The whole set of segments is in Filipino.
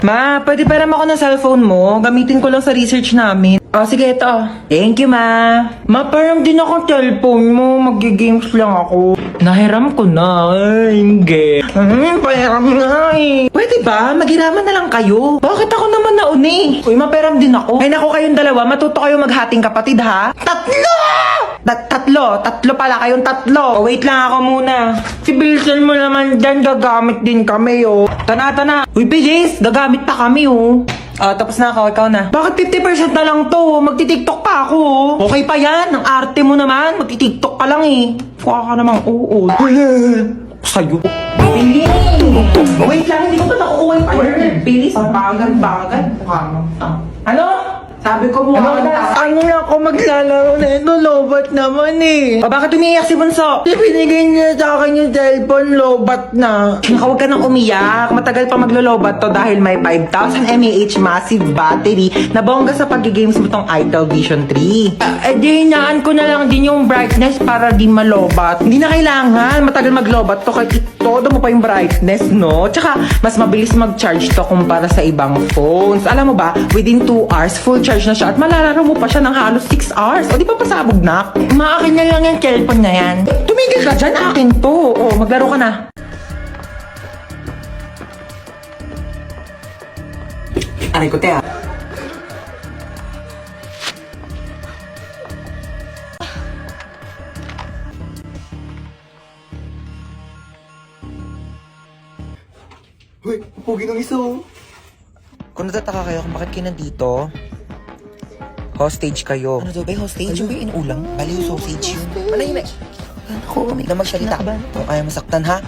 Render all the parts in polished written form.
Ma, pwede pa ako ng cellphone mo? Gamitin ko lang sa research namin. Oh, sige, ito. Thank you, ma. Ma, parang din akong cellphone mo. Mag-games lang ako. Nahiram ko na. Ay, hindi. Pahiram na eh. Pwede ba? Maghiraman na lang kayo. Bakit ako naman nauni? Uy, maperam din ako. Ay, naku kayong dalawa. Matuto kayo maghating kapatid, ha? Tatlo! Tatlo pala kayong tatlo. Oh, wait lang ako muna. Si Bilson mo naman dyan, gagamit din kami, oh. Tana. Uy, bilis. Gagamit pa kami, oh. Tapos na ako. Ikaw na. Bakit 50% na lang to? Magti-tiktok pa ako, oh. Okay pa yan. Ang arte mo naman. Magti-tiktok ka lang, eh. Kuha ka namang oo. Sa'yo. Bilis. Wait lang. Hindi ko pa nakukuha yung word. Bilis. Bagal. Ano? Sabi ko mo ano na ako maglalaro na ito, lobat naman eh. Bakit umiiyak si Bunso? Binigay niya sa akin yung cellphone, lobat na. Huwag ka nang umiyak. Matagal pa maglo-lobat to dahil may 5,000 mAh massive battery na bongga sa pag-games mo tong Itel Vision 3. Di hinaan ko na lang din yung brightness para di malobat. Hindi na kailangan. Matagal maglobat to kahit itodo mo pa yung brightness, no? Tsaka, mas mabilis mag-charge to kumpara sa ibang phones. Alam mo ba, within 2 hours, full charge na siya at malalaro mo pa siya ng halos 6 hours. O di pa pasabog na? Maakin na lang yung cellphone na yan. Tumigil ka dyan, akin to. O, maglaro ka na. Aray ko, te. Hoy, pugi ng isa oh. Kung natataka kayo kung bakit kayo nandito, hostage kayo. Ano daw ba yung hostage? Yung ba yung inuulang? Bali yung sausage yun. Manahimik. Ako, may na magsalita. Kung kaya masaktan ha?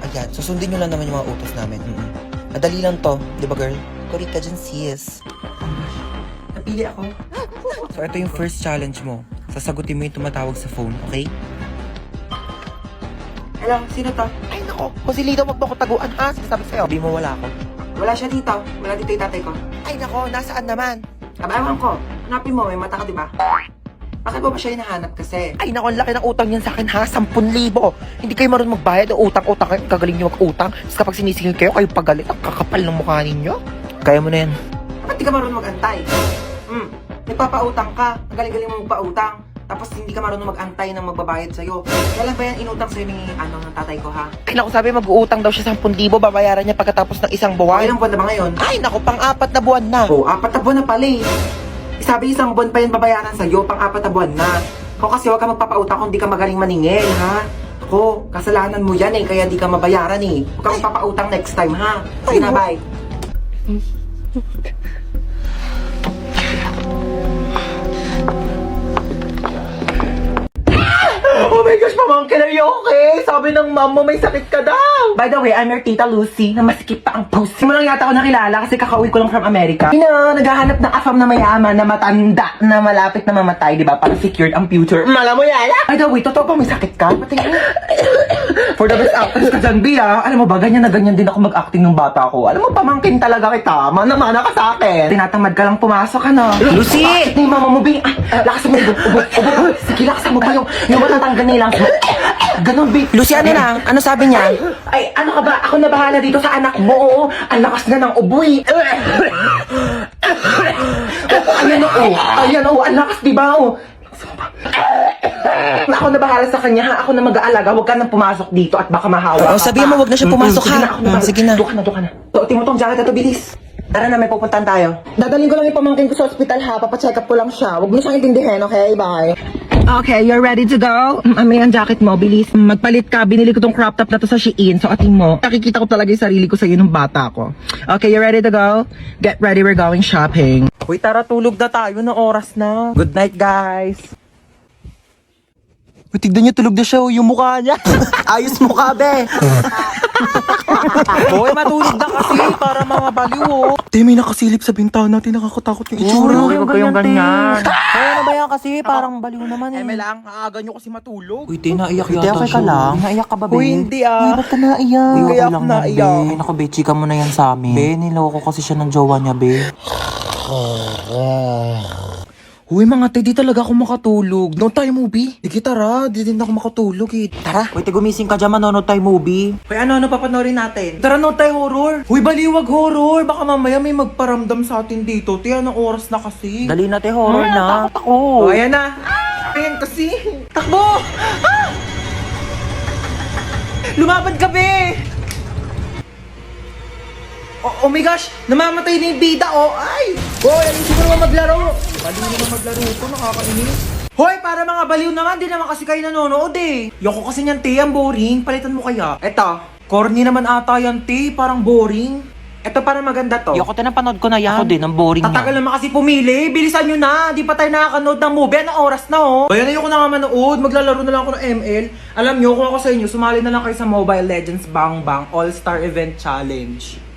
Ayan, susundin nyo lang naman yung mga utos namin. Madali lang to, di ba girl? Kurita dyan sis. Napili ako. So ito yung first challenge mo. Sasagutin mo yung tumatawag sa phone, okay? Hello, sino to? Ay nako, kung si Lido magpakutaguan ha, sinasabi sa'yo. Sabi mo wala ako. Wala siya dito. Wala dito yung tatay ko. Ay nako, nasaan naman? Ewan ko. Hanapin mo, may mata ka diba? Bakit mo ba siya hinahanap kasi? Ay nako, laki ng utang niyan sa akin ha, 10,000. Hindi kayo marunong magbayad o utang-utang kayo, kagaling niyo mag-utang. Tapos kapag sinisingil kayo, kayo pagalit, ang kakapal ng mukha ninyo. Kaya mo na yan. Bakit di ka marunong mag-antay? Nagpapautang ka, ang galing-galing mo magpautang. Tapos hindi ka marunong mag-antay ng magbabayad sa'yo. Kailan ba yan inutang sa'yo ng tatay ko ha? Ay naku, sabi mag-uutang daw siya 10,000, babayaran niya pagkatapos ng isang buwan. Ilang buwan na ba ngayon? Ay naku, pang-4 na buwan na. Oo, 4 na buwan na pala eh. Sabi isang buwan pa yan babayaran sa'yo, pang-4 na buwan na. Ako kasi huwag ka magpapautang kung di ka magaling maningil ha. Ako, kasalanan mo yan eh, kaya di ka mabayaran eh. Huwag ka magpapautang next time ha. Sige na, bye. Oh my gosh, pamangkin, are you okay? Sabi ng mom mo may sakit ka daw. By the way, I'm your tita Lucy, na masikip pa ang pussy. Mo lang yata ako nakilala kasi kakauwi ko lang from America. Naghahanap ng afam na mayaman, na matanda, na malapit na mamatay, di ba? Para secured ang future. Mala mo yan? By the way, totoo pa may sakit ka? Patingin. For the best actress ka dyan, Bia. Alam mo ba, ganyan na ganyan din ako mag-acting ng bata ko. Alam mo, pamangkin talaga kita. Mana-mana ka sa akin. Tinatamad ka lang pumasok, ano? Lucy! Bakit ni mama mo, Bia? Lakasan mo, ubo. Sige, lakasan mo pa yung matatanggal nilang. Ganon, Bia. Lucy, ano na? Ano sabi niya? Ay, ano ka ba? Ako na bahala dito sa anak mo. Oo, ang lakas na ng uboy. Ayan, ang lakas, diba? Ako na bahala sa kanya ha. Ako na mag-aalaga. Huwag ka nang pumasok dito at baka mahawa ka. Sabihin mo, huwag na siya pumasok ha. Sige na. Doon ka na. Tuotin mo tong jacket ito, bilis. Tara na, may pupuntahan tayo. Dadalhin ko lang yung pamangkin ko sa ospital ha. Papacheck up ko lang siya. Huwag mo siyang intindihin, okay? Bye. Okay, you're ready to go? May ang jacket mo, bilis. Magpalit ka. Binili ko tong crop top na to sa Shein. So, ating mo. Nakikita ko talaga yung sarili ko sa'yo nung bata ko. Okay, you ready to go? Get ready, we're going shopping. Uy, tara, tulog na tayo na oras na. Good night, guys. Uy, tignan niyo, tulog na siya yung mukha niya. Ayos mukha, be. Boy, matulog na kasi para mga baliw, oh. Te, may nakasilip sa bintana. Te, nakakatakot yung itsura. Huwag kayong ganyan. Kaya na ba yan kasi? Parang baliw naman eh. lang, aaga nyo kasi matulog. Uy, te, naiyak Uy, yata okay ka siya. lang? Naiyak ka ba, be? Uy, hindi Uy, ah. ba't ka naiyak? Uy, Okay kaya lang ako yan, naiyak. be. Naku, be, chika mo na yan sa amin. Be, niloko kasi siya ng jowa niya, be. Uy, mga te, di talaga ako makatulog. No tayo movie. Sige, tara. Di din ako makatulog eh. Tara. Uy, gumising ka dyan, manonood tayo movie. Uy, ano papanorin natin? Tara, no tayo horror. Uy, baliwag horror. Baka mamaya may magparamdam sa atin dito. Te, anong oras na kasi? Dali na, te, horror na. Takot ako. Oh, ayan na. Ayan kasi. Takbo! Ah! Lumaban ka, be! Oh my gosh! Namamatay na yung bida, oh! Ay! Hoy, alisin mo naman maglaro! Baliw naman maglaro ito, nakakainis. Hoy, para mga baliw naman, di naman kasi kayo nanonood eh. Yoko kasi niyan, te, ang boring. Palitan mo kaya. Eto, corny naman ata yan, te. Parang boring. Eto, parang maganda to. Yoko, tinapanood ko na yan. Ako din, ang boring Tatagal niya. naman kasi pumili. Bilisan nyo na. Di pa tayo nakakanood ng movie. Anong oras na, oh? Bayan na ko na nga manood. Maglalaro na lang ako ng ML. Alam nyo, kung ako sa inyo, sumali na lang kayo sa Mobile Legends Bang Bang All-Star Event Challenge.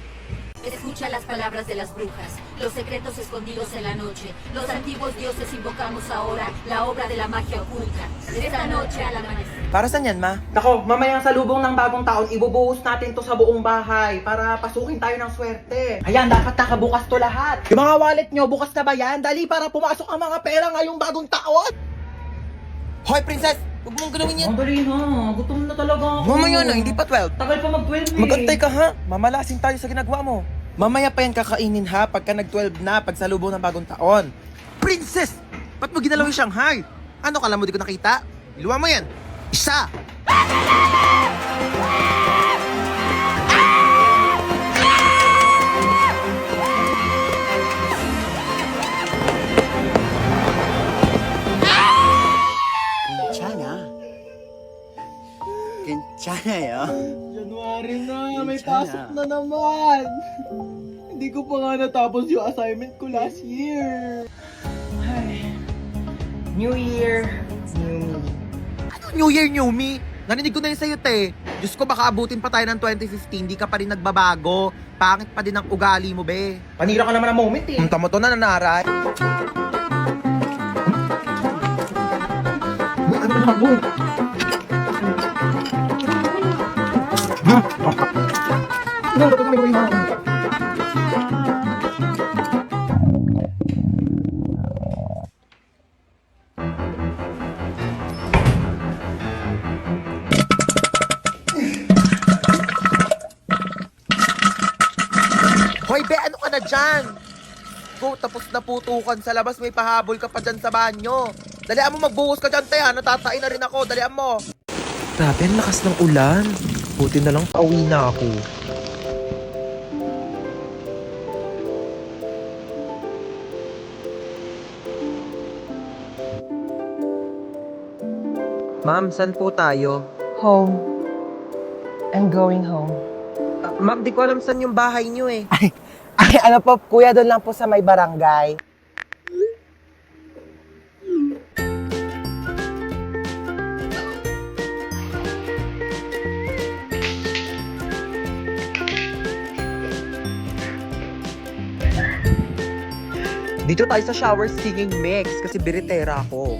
Escucha las palabras de las brujas, los secretos escondidos en la noche. Los antiguos dioses invocamos ahora la obra de la magia oculta. Esta noche al amanecer. Para saan yan, ma? Nako, mamayang salubong ng bagong taon, ibubuhos natin to sa buong bahay para pasukin tayo ng swerte. Ayan, dapat nakabukas to lahat. Yung mga wallet nyo, bukas na ba yan? Dali para pumasok ang mga pera ngayong bagong taon. Hoy, princess! Huwag mong galawin yan. Ang dali na, gutom na talaga ako. Mamaya na, hindi pa 12. Tagal pa mag-12 eh. Magantay ka ha, mamalasin tayo sa ginagawa mo. Mamaya pa yan kakainin ha, pagka nag-12 na, pag salubong ng bagong taon. Princess! Ba't mo ginalaw yung Shanghai? Ano, kala mo di ko nakita? Iluwa mo yan. Isa! 괜찮아요. January na, may Sana. pasok na naman. Hindi ko pa nga natapos yung assignment ko last year. Ay. New Year, new me. Ano New Year, New Me? Narinig ko na yun sa'yo, te. Diyos ko, baka abutin pa tayo ng 2015, di ka pa rin nagbabago. Pangit pa din ang ugali mo, be. Panira ka naman ng moment eh. Punta mo to na nanaray. Hoy, be, ano ka na dyan? Go, tapos na putukan sa labas, may pahabol ka pa dyan sa banyo. Dalian mo, magbuhos ka dyan, te, ha? Natatain na rin ako, dalian mo. Grabe, ang lakas ng ulan. Buti na lang pauwi na ako. Ma'am, saan po tayo? Home. I'm going home. Ma'am, di ko alam saan yung bahay niyo eh. Ay, ano po, kuya, doon lang po sa may barangay. Dito tayo sa shower singing mix kasi biritera ako.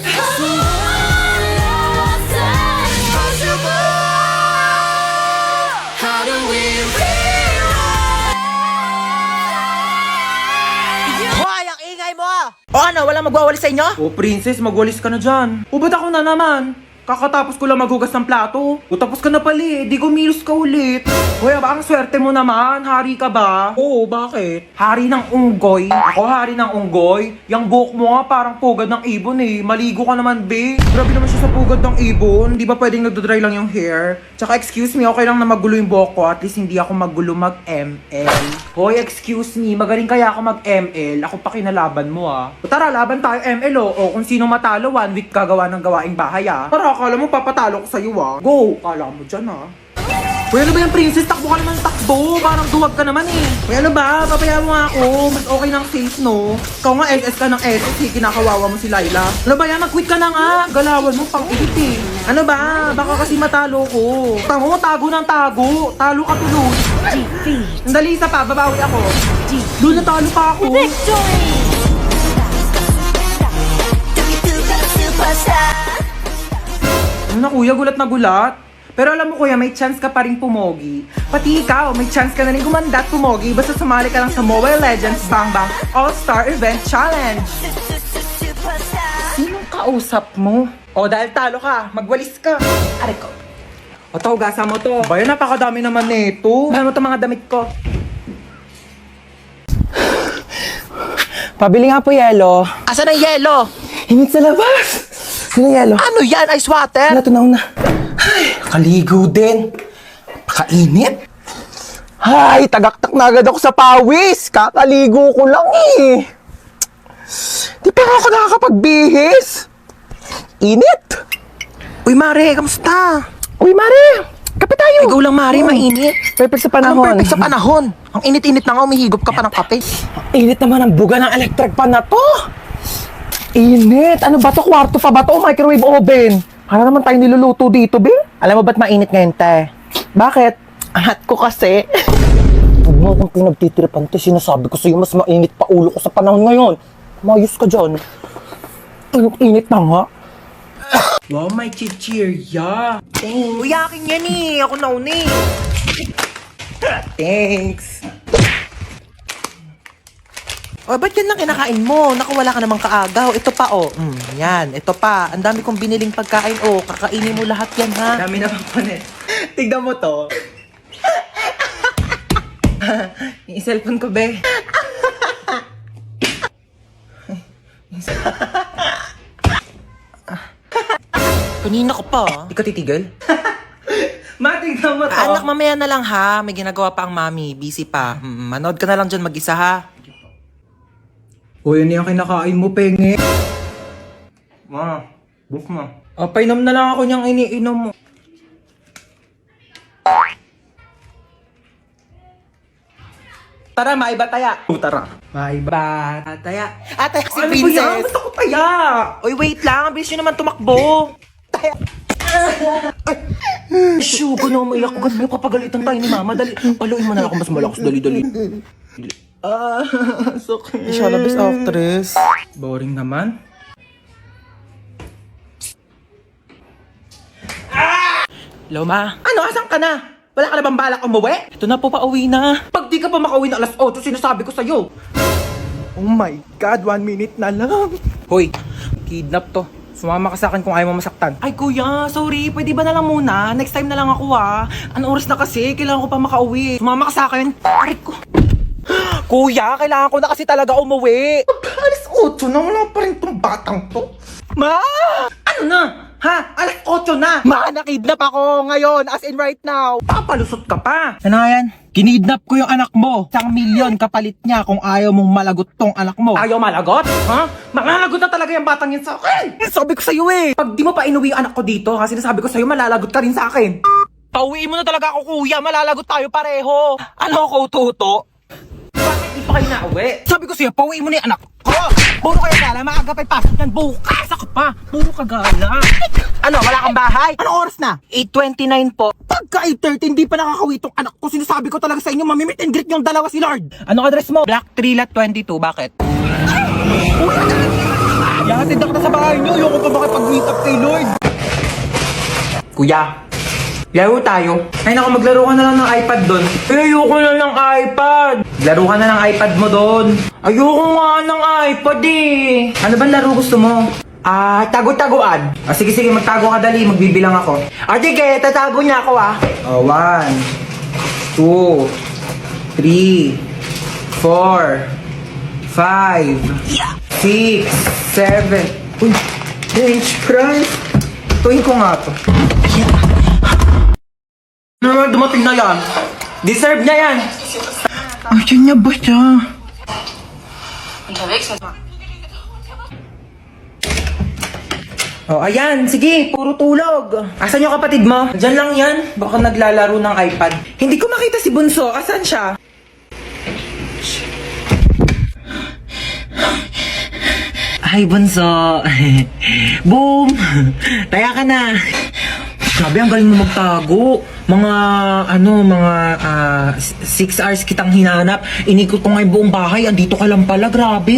Hoy, ang ingay mo! O ano, walang magwawalis sa inyo? Oh, princess, magwalis ka na dyan. O, ba't ako na naman? Kakatapos ko lang maghugas ng plato. O, tapos ka na pala eh. Di gumilos ka ulit. Hoy, ba, ang swerte mo naman. Hari ka ba? Oo, bakit? Hari ng unggoy. Ako, hari ng unggoy. Yang buhok mo nga parang pugad ng ibon eh. Maligo ka naman, be. Grabe naman siya sa pugad ng ibon. Di ba pwedeng nagdodry lang yung hair? Tsaka, excuse me, okay lang na magulo yung buhok ko. At least hindi ako magulo mag-ML. Hoy, excuse me, magaling kaya ako mag-ML. Ako pa kinalaban mo ah. O tara, laban tayo ML oh. O kung sino matalo, 1 week gagawa ng gawaing bahay ah. Tara, akala mo papatalo ko sa'yo ah. Go! Akala mo dyan ah. Uy, ano ba yung princess? Takbo ka naman takbo. Parang duwag ka naman eh. Uy, ano ba? Papaya mo nga ako. Mas okay ng safe, no? Ikaw nga SS ka ng SS eh. Kinakawawa mo si Laila. Ano ba yan? Mag-quit ka na nga. Galawan mo pang edit eh. Ano ba? Baka kasi matalo ko. Tango, tago ng tago. Talo ka tuloy. Sandali, isa pa. Babawi ako. Doon natalo pa ako. Ano na kuya? Gulat na gulat. Pero alam mo kuya, may chance ka pa rin pumogi. Pati ikaw, may chance ka na rin gumanda at pumogi basta sumali ka lang sa Mobile Legends Bang Bang All-Star Event Challenge. kausap mo? O, dahil talo ka, magwalis ka. Aray ko. O, to, gasa mo to. Bayan, napakadami naman nito. Bayan mo to mga damit ko. Pabili nga po yelo. Asan ang yelo? Hinit sa labas. Sino yelo? Ano yan? Ice water? Wala, tunaw na. Ay, kaligo din. Kainit. Ay, tagaktak na agad ako sa pawis. Kakaligo ko lang eh. Di pa ako nakakapagbihis. Init. Uy, Mare, kamusta? Uy, Mare. Kape tayo. Ikaw lang, Mare, mainit. Perfect sa panahon. Perfect sa panahon? Ang init-init na nga, umihigop ka pa ng kape. Init naman ang buga ng electric pan na to. Init. Ano ba to? Kwarto pa ba to? Microwave oven. Para naman tayo niluluto dito, be. Alam mo ba't mainit ngayon, te? Bakit? Angat ko kasi. Huwag mo akong pinagtitiripan, te. Sinasabi ko sa'yo, mas mainit pa ulo ko sa panahon ngayon. Mayos ka dyan. Init na nga. Wow, may chichirya. Thanks. Uy, akin yan eh. Ako nauna eh. Thanks. O, ba't yan lang kinakain mo? Naku, wala ka namang kaagaw. Ito pa, oh. Yan, ito pa. Ang dami kong biniling pagkain, oh. Kakainin mo lahat yan, ha? Dami naman pa net. Tignan mo to. Yung cellphone ko, be. Kanina ko pa, Di ka titigil? Matignan mo to. Anak, mamaya na lang, ha? May ginagawa pa ang mami. Busy pa. Manood ka na lang dyan mag-isa, ha? O, yun yung kinakain mo, penge. Ma, book mo. Painom na lang ako niyang iniinom mo. Tara, maiba taya. Tara. Maiba taya. Atay, si Ano ba yan? Princess. Gusto ko taya. Uy, wait lang. Ang bilis nyo naman tumakbo. Shoo, gano'n umiyak. Gano'n kapagalitan tayo ni Mama. Dali. Paluin mo na ako mas malakas. Dali. Sakit. Siya labis actress. Boring naman. Hello, Ma. Ano, asan ka na? Wala ka na bang balak umuwi? Ito na po, pauwi na. Pag di ka pa makauwi na alas 8, sinasabi ko sa'yo. Oh my God, 1 minute na lang. Hoy, kidnap to. Sumama ka sa akin kung ayaw mo masaktan. Ay, kuya, sorry. Pwede ba na lang muna? Next time na lang ako, ha? Anong oras na kasi? Kailangan ko pa makauwi. Sumama ka sa akin. Aray ko. Kuya, kailangan ko na kasi talaga umuwi. Alas 8 na, wala pa rin tong batang to. Ma! Ano na? Ha? Alas 8 na! Ma, nakidnap ako ngayon, as in right now. Papalusot ka pa. Ano yan? Kinidnap ko yung anak mo. 1,000,000 kapalit niya kung ayaw mong malagot tong anak mo. Ayaw malagot? Ha? Malalagot na talaga yung batang yan sa akin. Sabi ko sa'yo eh. Pag di mo pa inuwi yung anak ko dito, ha, sinasabi ko sa'yo, malalagot ka rin sa akin. Pauwiin mo na talaga ako, kuya. Malalagot tayo pareho. Ano ako, Tuto? Bakit di pa kayo nauwi? Sabi ko sa'yo, pauwiin mo na yung anak ko. Puro kayo gala, maaga pa'y pasok yan. Bukas ako pa. Puro ka gala. Ano, wala kang bahay? Anong oras na? 8:29 po. Pagka 8:30, hindi pa nakakawi tong anak ko. Sinasabi ko talaga sa inyo, mamimit and greet yung dalawa si Lord. Anong address mo? Black 3 lot 22. Bakit? Yahatid ako na sa bahay niyo. Ayoko pa makipag-meet up kay Lord. Kuya, laro tayo. Ay naku, maglaro ka na lang ng iPad doon. Ayoko na ng iPad. Laro ka na ng iPad mo doon. Ayoko nga ng iPad eh. Ano ba laro gusto mo? Tago-taguan. Sige, magtago ka dali. Magbibilang ako. Sige, tatago niya ako 1, 2, 3, 4, 5, 6, 7. Uy, French fries. Tuwin ko nga to. Ano naman dumating na yan? Deserve niya yan. Ayan niya ba siya? Oh, ayan. Sige, puro tulog. Asan yung kapatid mo? Diyan lang yan. Baka naglalaro ng iPad. Hindi ko makita si Bunso. Asan siya? Ay, Bunso. Boom! Taya ka na. Grabe, ang galing mo magtago. Mga 6 hours kitang hinanap. Inikot ko nga yung buong bahay. Andito ka lang pala, grabe.